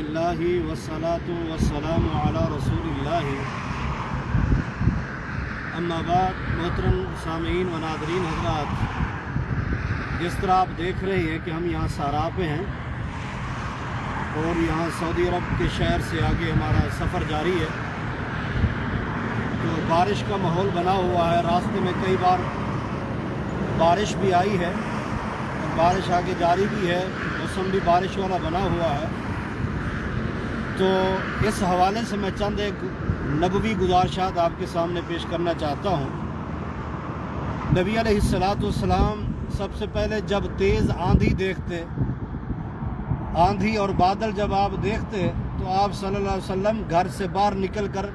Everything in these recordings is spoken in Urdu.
الحمدللہ والصلاۃ والسلام علی رسول اللہ اما بعد۔ محترم سامعین و ناظرین حضرات، جس طرح آپ دیکھ رہے ہیں کہ ہم یہاں سارا پہ ہیں اور یہاں سعودی عرب کے شہر سے آگے ہمارا سفر جاری ہے، تو بارش کا ماحول بنا ہوا ہے۔ راستے میں کئی بار بارش بھی آئی ہے اور بارش آگے جاری بھی ہے، موسم بھی بارش والا بنا ہوا ہے۔ تو اس حوالے سے میں چند ایک نبوی گزارشات آپ کے سامنے پیش کرنا چاہتا ہوں۔ نبی علیہ السلام سب سے پہلے جب تیز آندھی دیکھتے، آندھی اور بادل جب آپ دیکھتے تو آپ صلی اللہ علیہ وسلم گھر سے باہر نکل کر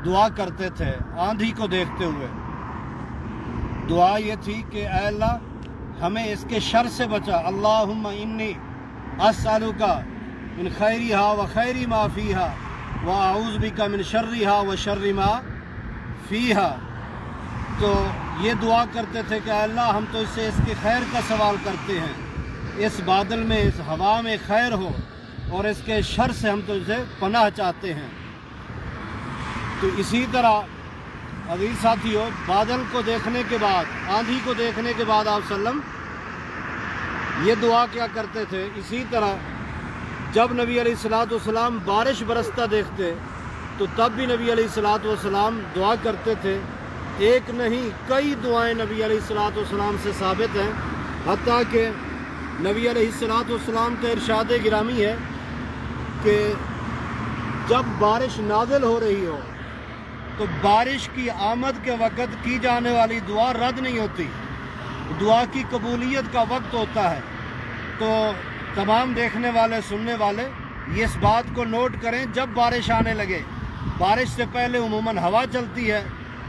دعا کرتے تھے آندھی کو دیکھتے ہوئے۔ دعا یہ تھی کہ اے اللہ ہمیں اس کے شر سے بچا، اللہم انی اسألک من خیرہا و خیر ما فیہا و اعوذ بک من شرہا و شر ما فیہا۔ تو یہ دعا کرتے تھے کہ اے اللہ ہم تو اس سے اس کے خیر کا سوال کرتے ہیں، اس بادل میں اس ہوا میں خیر ہو، اور اس کے شر سے ہم تو اسے پناہ چاہتے ہیں۔ تو اسی طرح عزیز ساتھیوں، بادل کو دیکھنے کے بعد، آندھی کو دیکھنے کے بعد آپ وسلم یہ دعا کیا کرتے تھے۔ اسی طرح جب نبی علیہ السلام بارش برستا دیکھتے تو تب بھی نبی علیہ السلام دعا کرتے تھے۔ ایک نہیں کئی دعائیں نبی علیہ السلام سے ثابت ہیں، حتیٰ کہ نبی علیہ السلام کا ارشاد گرامی ہے کہ جب بارش نازل ہو رہی ہو تو بارش کی آمد کے وقت کی جانے والی دعا رد نہیں ہوتی، دعا کی قبولیت کا وقت ہوتا ہے۔ تو تمام دیکھنے والے سننے والے یہ اس بات کو نوٹ کریں، جب بارش آنے لگے، بارش سے پہلے عموماً ہوا چلتی ہے،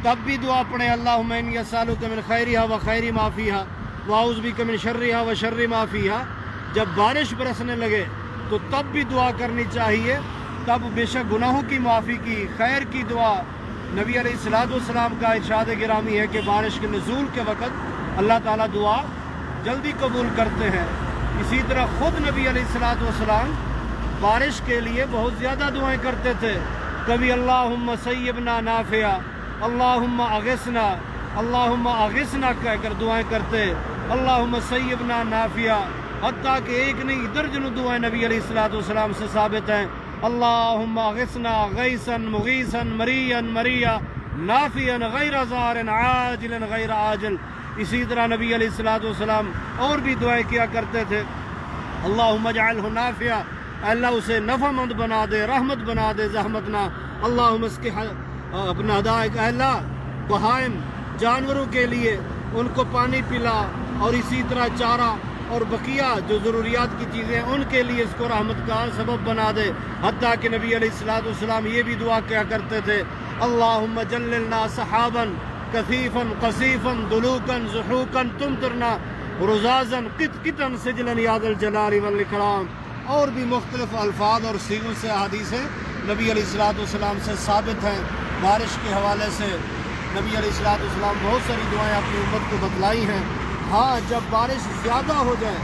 تب بھی دعا پڑھیں اللہم انی اسألک من خیرہا و خیر ما فیہا و اعوذ بک من شرہا و شر ما فیہا۔ جب بارش برسنے لگے تو تب بھی دعا کرنی چاہیے، تب بے شک گناہوں کی معافی کی، خیر کی دعا۔ نبی علیہ السلام کا ارشاد گرامی ہے کہ بارش کے نزول کے وقت اللہ تعالیٰ دعا جلدی قبول کرتے ہیں۔ اسی طرح خود نبی علیہ السلام بارش کے لیے بہت زیادہ دعائیں کرتے تھے۔ کبھی اللہم سیبنا نافعا، اللہم اغثنا، اللہم اغثنا کہہ کر دعائیں کرتے، اللہم سیبنا نافعا، حتیٰ کہ ایک نہیں درجنوں دعائیں نبی علیہ السلام سے ثابت ہیں۔ اللہم اغثنا غیثا مغیثا مریا مریا نافعا غیر ضار عاجلا غیر عاجل۔ اسی طرح نبی علیہ السلام اور بھی دعائیں کیا کرتے تھے، اللہم اجعلہ نافعا، اللہ اسے نفع مند بنا دے، رحمت بنا دے، زحمت نہ۔ اللہم اس کے اپنا ہدایت، اللہ بہائم جانوروں کے لیے ان کو پانی پلا، اور اسی طرح چارہ اور بقیہ جو ضروریات کی چیزیں ہیں ان کے لیے اس کو رحمت کا سبب بنا دے۔ حتیٰ کہ نبی علیہ السلام یہ بھی دعا کیا کرتے تھے، اللہم جللنا سحابا کثیفا قصیفا دلوکا زحوکا تمطرنا رزازا قطقطا سجلا یا ذا الجلال والاکرام۔ اور بھی مختلف الفاظ اور صیغوں سے احادیثیں نبی علیہ السلام سے ثابت ہیں۔ بارش کے حوالے سے نبی علیہ السلام بہت ساری دعائیں اپنی امت کو بتلائی ہیں۔ ہاں جب بارش زیادہ ہو جائے،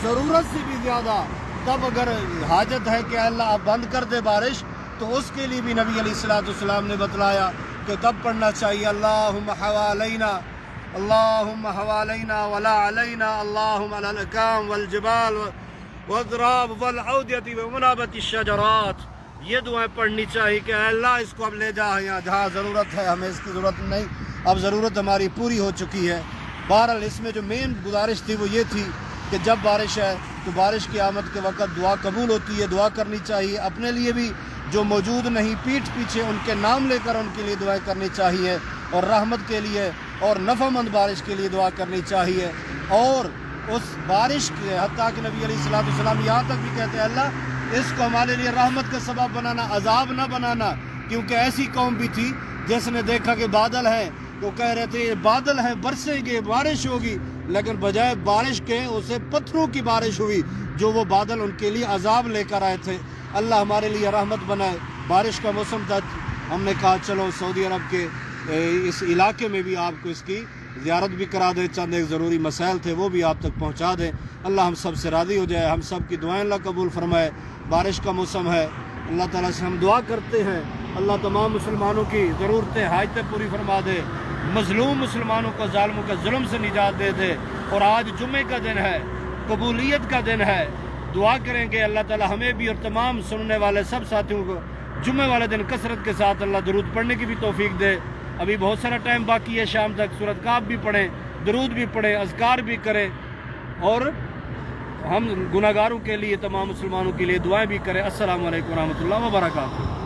ضرورت سے بھی زیادہ، تب اگر حاجت ہے کہ اللہ آپ بند کر دے بارش، تو اس کے لیے بھی نبی علیہ السلام نے بتلایا کہ تب پڑھنا چاہیے اللہم حوالینا، اللہم حوالینا ولا علینا، اللہم علی الاکام والجبال والضراب والعودیت ومنابت الشجرات۔ یہ دعائیں پڑھنی چاہیے کہ اے اللہ اس کو اب لے جا یہاں جہاں ضرورت ہے، ہمیں اس کی ضرورت نہیں، اب ضرورت ہماری پوری ہو چکی ہے۔ بہرحال اس میں جو مین گزارش تھی وہ یہ تھی کہ جب بارش ہے تو بارش کی آمد کے وقت دعا قبول ہوتی ہے، دعا کرنی چاہیے۔ اپنے لیے بھی جو موجود نہیں پیٹھ پیچھے ان کے نام لے کر ان کے لیے دعائیں کرنی چاہیے، اور رحمت کے لیے اور نفع مند بارش کے لیے دعا کرنی چاہیے۔ اور اس بارش کے حتیٰ کہ نبی علیہ السلام یہاں تک بھی کہتے ہیں اللہ اس کو ہمارے لیے رحمت کا سبب بنانا، عذاب نہ بنانا، کیونکہ ایسی قوم بھی تھی جس نے دیکھا کہ بادل ہے، وہ کہہ رہے تھے یہ بادل ہیں برسیں گے بارش ہوگی، لیکن بجائے بارش کے اسے پتھروں کی بارش ہوئی، جو وہ بادل ان کے لیے عذاب لے کر آئے تھے۔ اللہ ہمارے لیے رحمت بنائے۔ بارش کا موسم تھا، ہم نے کہا چلو سعودی عرب کے اس علاقے میں بھی آپ کو اس کی زیارت بھی کرا دیں، چند ایک ضروری مسائل تھے وہ بھی آپ تک پہنچا دیں۔ اللہ ہم سب سے راضی ہو جائے، ہم سب کی دعائیں اللہ قبول فرمائے۔ بارش کا موسم ہے، اللہ تعالیٰ سے ہم دعا کرتے ہیں اللہ تمام مسلمانوں کی ضرورتیں حاجتیں پوری فرما دے، مظلوم مسلمانوں کو ظالموں کے ظلم سے نجات دے دے۔ اور آج جمعے کا دن ہے، قبولیت کا دن ہے، دعا کریں گے اللہ تعالیٰ ہمیں بھی اور تمام سننے والے سب ساتھیوں کو جمعے والے دن کثرت کے ساتھ اللہ درود پڑھنے کی بھی توفیق دے۔ ابھی بہت سارا ٹائم باقی ہے، شام تک سورۃ کاف بھی پڑھیں، درود بھی پڑھیں، اذکار بھی کریں، اور ہم گناہگاروں کے لیے تمام مسلمانوں کے لیے دعائیں بھی کریں۔ السلام علیکم ورحمۃ اللہ وبرکاتہ۔